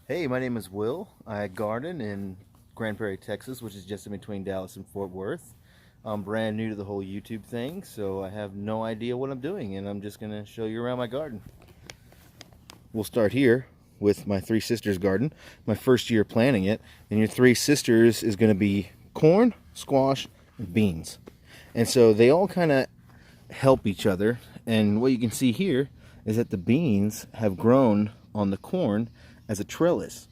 Hey, my name is Will. I garden in Grand Prairie, Texas, which is just in between Dallas and Fort Worth. I'm brand new to the whole YouTube thing, so I have no idea what I'm doing, and I'm just going to show you around my garden. We'll start here with my three sisters' garden, my first year planting it, and your three sisters is going to be corn, squash, and beans. And so they all kind of help each other, and what you can see here is that the beans have grown on the corn as a trellis.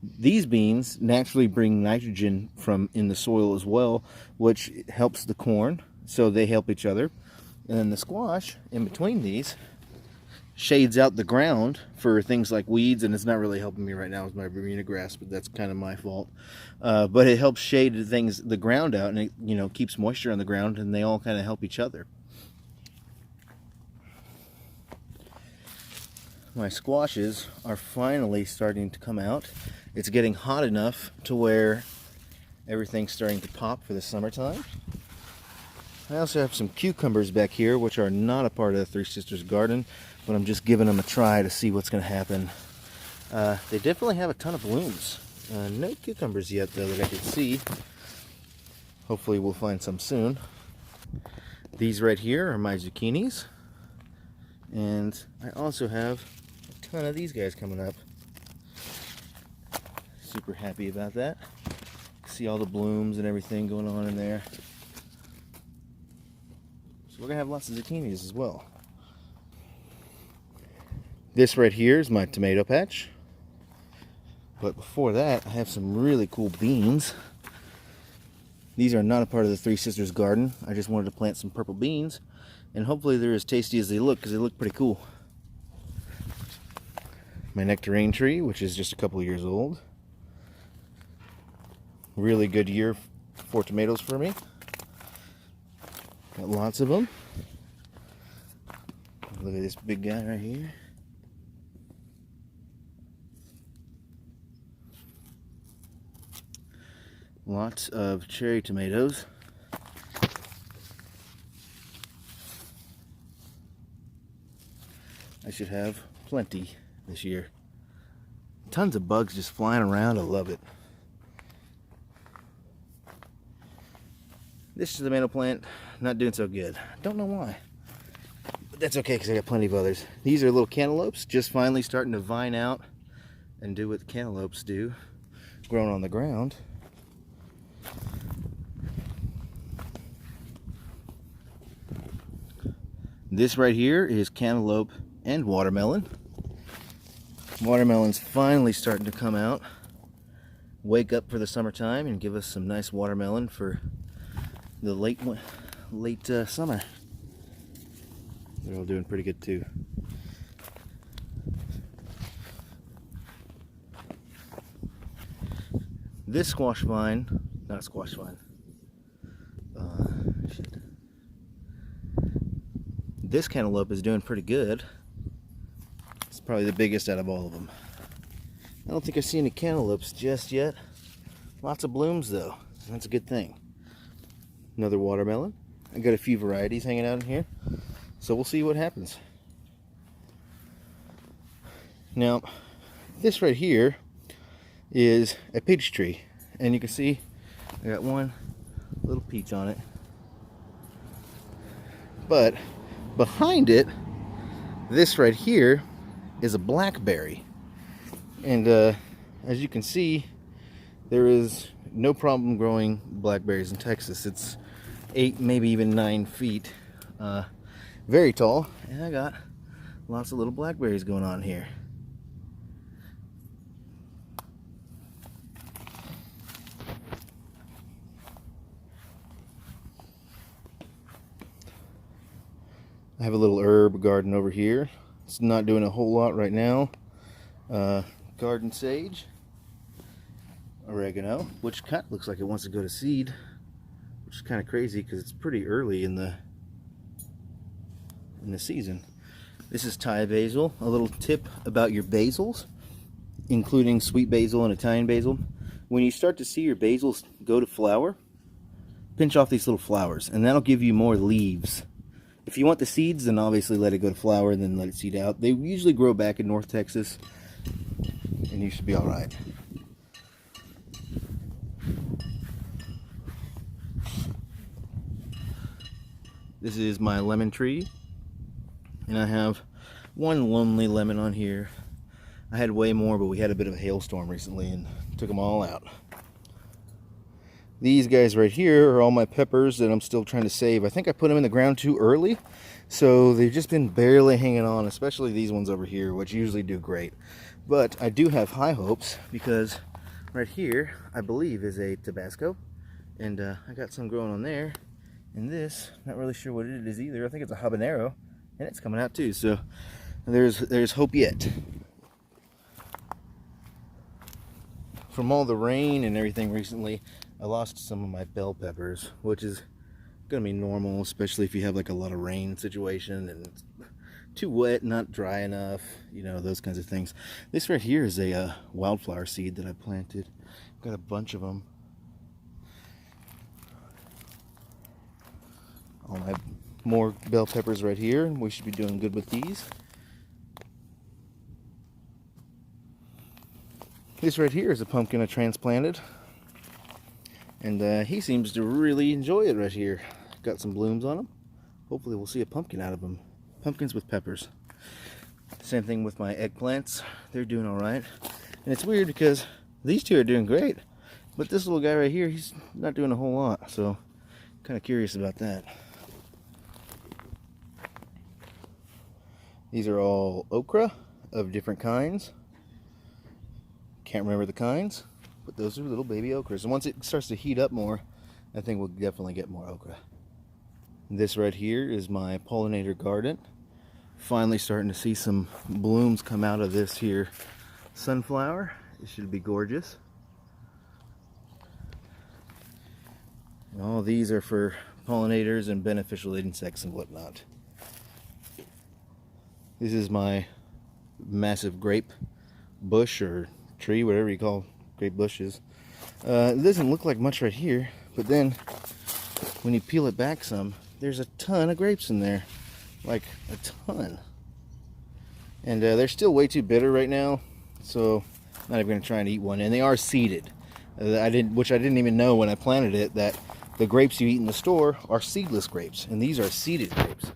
These beans naturally bring nitrogen from in the soil as well, which helps the corn, so they help each other. And then the squash in between these shades out the ground for things like weeds, and it's not really helping me right now with my Bermuda grass, but that's kind of my fault. But it helps shade the ground out, and it keeps moisture on the ground, and they all kind of help each other. My squashes are finally starting to come out. It's getting hot enough to where everything's starting to pop for the summertime. I also have some cucumbers back here, which are not a part of the Three Sisters garden, but I'm just giving them a try to see what's going to happen. They definitely have a ton of blooms. No cucumbers yet, though, that I can see. Hopefully we'll find some soon. These right here are my zucchinis. And I also have a ton of these guys coming up. Super happy about that. See all the blooms and everything going on in there. So we're gonna have lots of zucchinis as well. This right here is my tomato patch. But before that, I have some really cool beans. These are not a part of the Three Sisters garden. I just wanted to plant some purple beans, and hopefully they're as tasty as they look, because they look pretty cool. My nectarine tree, which is just a couple years old. Really good year for tomatoes for me. Got lots of them. Look at this big guy right here. Lots of cherry tomatoes. I should have plenty this year. Tons of bugs just flying around. I love it. This tomato plant, not doing so good. Don't know why. But that's okay, because I got plenty of others. These are little cantaloupes, just finally starting to vine out and do what cantaloupes do, growing on the ground. This right here is cantaloupe and watermelon. Watermelon's finally starting to come out. Wake up for the summertime and give us some nice watermelon for the late summer. They're all doing pretty good too. This squash vine, not a squash vine. This cantaloupe is doing pretty good. It's probably the biggest out of all of them. I don't think I see any cantaloupes just yet. Lots of blooms though. That's a good thing. Another watermelon. I got a few varieties hanging out in here, so we'll see what happens. Now, this right here is a peach tree, and you can see I got one little peach on it, but behind it, this right here is a blackberry, and as you can see, there is no problem growing blackberries in Texas. It's 8, maybe even 9 feet, very tall, and I got lots of little blackberries going on here. I have a little herb garden over here. It's not doing a whole lot right now. Garden sage, oregano, which kind of looks like it wants to go to seed, which is kind of crazy because it's pretty early in the season. This is Thai basil. A little tip about your basils, including sweet basil and Italian basil. When you start to see your basils go to flower, pinch off these little flowers, and that'll give you more leaves. If you want the seeds, then obviously let it go to flower and then let it seed out. They usually grow back in North Texas, and you should be all right. This is my lemon tree, and I have one lonely lemon on here. I had way more, but we had a bit of a hailstorm recently and took them all out. These guys right here are all my peppers that I'm still trying to save. I think I put them in the ground too early, so they've just been barely hanging on, especially these ones over here, which usually do great. But I do have high hopes, because right here, I believe, is a Tabasco, and I got some growing on there. And this, not really sure what it is either. I think it's a habanero, and it's coming out too, so there's hope yet. From all the rain and everything recently, I lost some of my bell peppers, which is gonna be normal, especially if you have like a lot of rain situation and it's too wet, not dry enough, you know, those kinds of things. This right here is a wildflower seed that I planted. Got a bunch of them. All my more bell peppers right here. We should be doing good with these. This right here is a pumpkin I transplanted, and he seems to really enjoy it right here. Got some blooms on him. Hopefully we'll see a pumpkin out of them. Pumpkins with peppers. Same thing with my eggplants. They're doing all right. And it's weird because these two are doing great, but this little guy right here, he's not doing a whole lot. So kind of curious about that. These are all okra of different kinds. Can't remember the kinds, but those are little baby okras. And once it starts to heat up more, I think we'll definitely get more okra. This right here is my pollinator garden. Finally starting to see some blooms come out of this here sunflower. It should be gorgeous. And all these are for pollinators and beneficial insects and whatnot. This is my massive grape bush or tree, whatever you call grape bushes. It doesn't look like much right here, but then when you peel it back some, there's a ton of grapes in there, like a ton. And they're still way too bitter right now, so I'm not even gonna try and eat one. And they are seeded, which I didn't even know when I planted it, that the grapes you eat in the store are seedless grapes, and these are seeded grapes.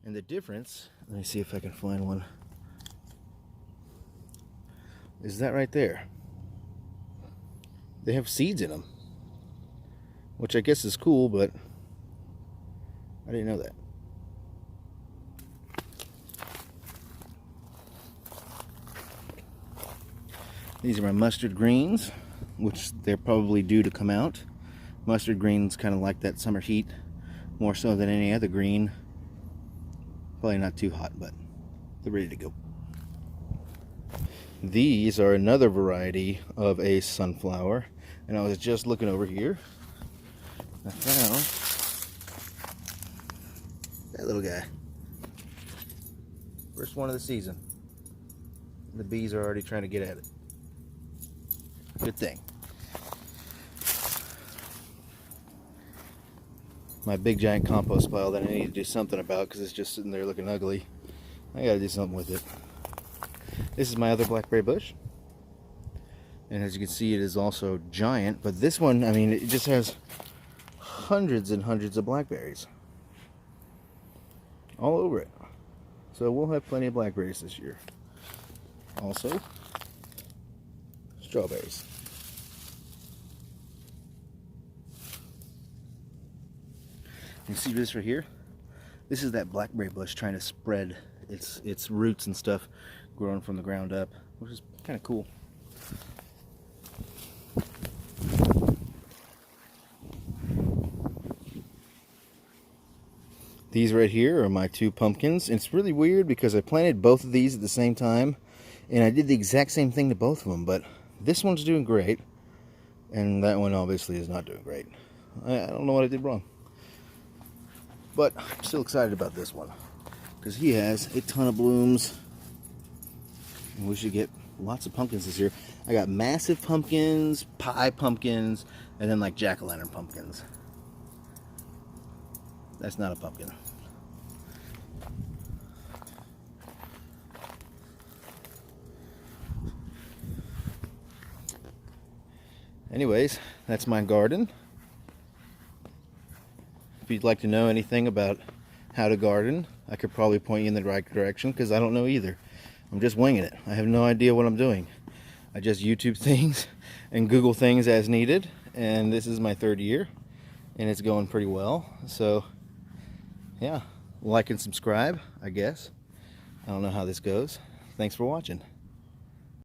And the difference, let me see if I can find one, is that right there. They have seeds in them, which I guess is cool, but I didn't know that. These are my mustard greens, which they're probably due to come out. Mustard greens kind of like that summer heat, more so than any other green. Probably not too hot, but they're ready to go. These are another variety of a sunflower, and I was just looking over here. I found that little guy. First one of the season. The bees are already trying to get at it. Good thing. My big giant compost pile that I need to do something about because it's just sitting there looking ugly. I gotta do something with it. This is my other blackberry bush, and as you can see, it is also giant, but this one, I mean, it just has hundreds and hundreds of blackberries all over it. So we'll have plenty of blackberries this year. Also, strawberries. You see this right here? This is that blackberry bush trying to spread its roots and stuff, growing from the ground up, which is kind of cool. These right here are my two pumpkins. It's really weird because I planted both of these at the same time, and I did the exact same thing to both of them, but this one's doing great, and that one obviously is not doing great. I don't know what I did wrong. But I'm still excited about this one because he has a ton of blooms, and we should get lots of pumpkins this year. I got massive pumpkins, pie pumpkins, and then like jack-o'-lantern pumpkins. That's not a pumpkin. Anyways, that's my garden. If you'd like to know anything about how to garden, I could probably point you in the right direction, because I don't know either. I'm just winging it. I have no idea what I'm doing. I just YouTube things and Google things as needed, and this is my 3rd year and it's going pretty well. So yeah, like and subscribe, I guess. I don't know how this goes. Thanks for watching.